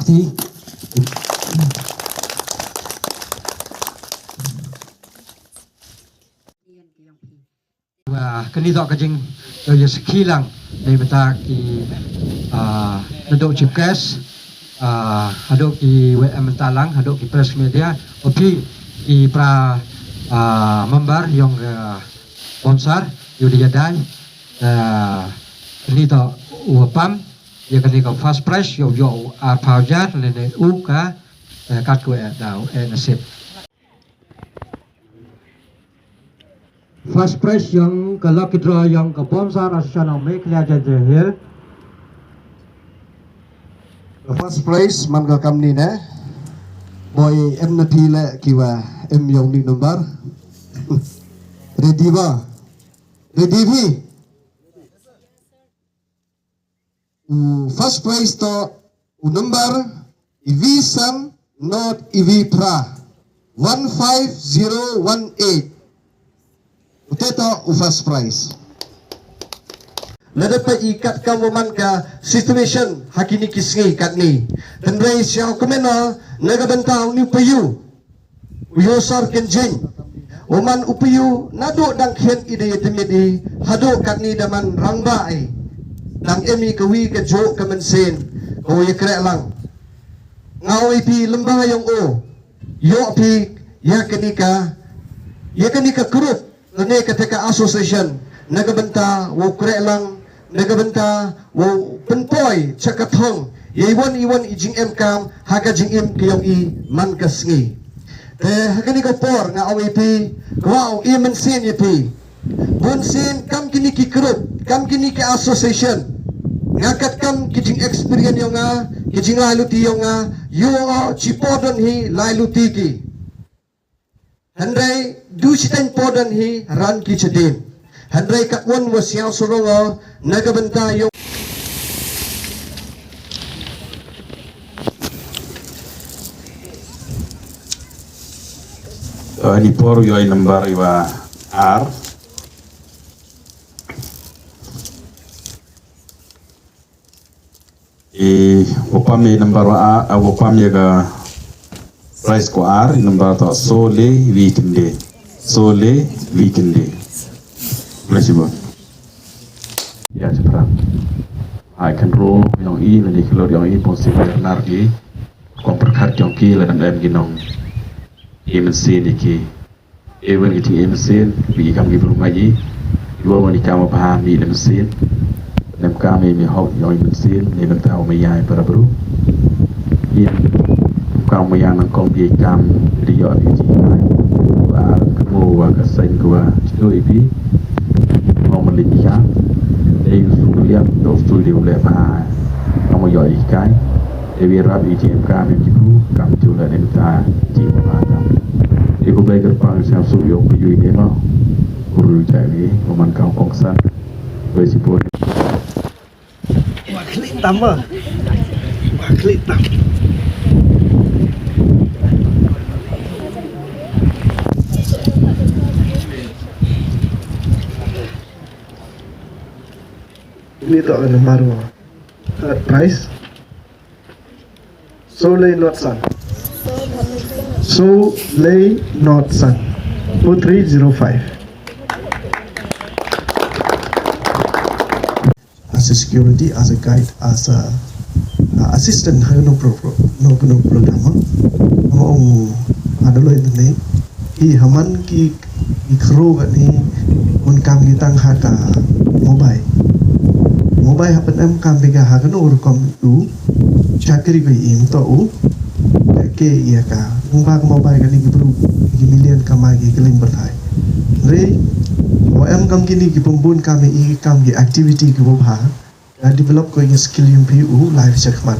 pasti. Wah, kini tak kajing ya sekilang dari beta ki duduk Chipcast, haduk ki WM Talang, haduk ki press media, opi ki pra member yang sponsor yudi yadai, kini tak uapam, ya kini kau fast price yo paujar lene ka kat kue dau nasib. First prize yang ke lucky draw yang ke sponsor Asana Meklia Jahil. First prize man ka kam ni ne. Boy em na thile kiwa em yang ni number. Ready ba? Ready vi? First prize to number EV Sam not EV Pra 15018. Ito first prize. Nada pa ikat ka mo man ka situation hakini kisngi kat ni. Dan ray siya kumeno nagabantao ni payu. Uyo sar kenjing. Oman upayu nado dang khen ide yetemedi hado kat ni daman rangba ai. Dang emi kawi ka jo kamansen. Ko ye kre lang. Ngawi pi lembah yang o. Yo pi ya kenika group lene ketika association nagabenta wo kre lang nagabenta wo penpoy chakathong iwan ijing em kam haga jing em kiyong i man kasngi hakani ko por nga awp wow i mensin yepi bonsin kam kini ki group kam kini ki association ngakat kam kijing experience yung nga kijing laluti yung nga yo chipodon hi laluti ki Handai du sitan podan hi ran ki chedin. Handai kakwan wasyang surongo nagabenta yung ni por yo number iwa R wapami number wa wapami ga price ko R number to sole weekende flexible ya cepat I can roll yang i nanti kalau yang i possible nargi komperkat yang ki ladang dalam ginong mesin iki even kita mesin bi kami berumah ji dua wanita mau pahami mesin dan kami mihok yang mesin ni bentau mayai para baru kamu yang nangkong di kam dia di sini, kamu agak sen gua itu ibi mau melihat, lihat studio lepas, kamu jauh ikai, dewi rabi JMK memang kamu juga ada di mana, aku belajar panggilan studio perju ini mah, guru jadi, momen kau kongsan, bersipur. Wah klik tambah. Ini tak ada baru. Third prize. Soleil not sun. Soleil not sun. 4305. As a security, as a guide, as a assistant, no program. Ada loh ini. Haman ki ikro ni unkam kitang haka mobile. Mobile happen em kam bega hagan urkom tu chakri ko im to u ke iya ka umba mobile kan ki bru ki million kamai ki keling berthai re o em kam kini ki pumbun kam i kam ki activity ki bobha develop ko skill im pu life check man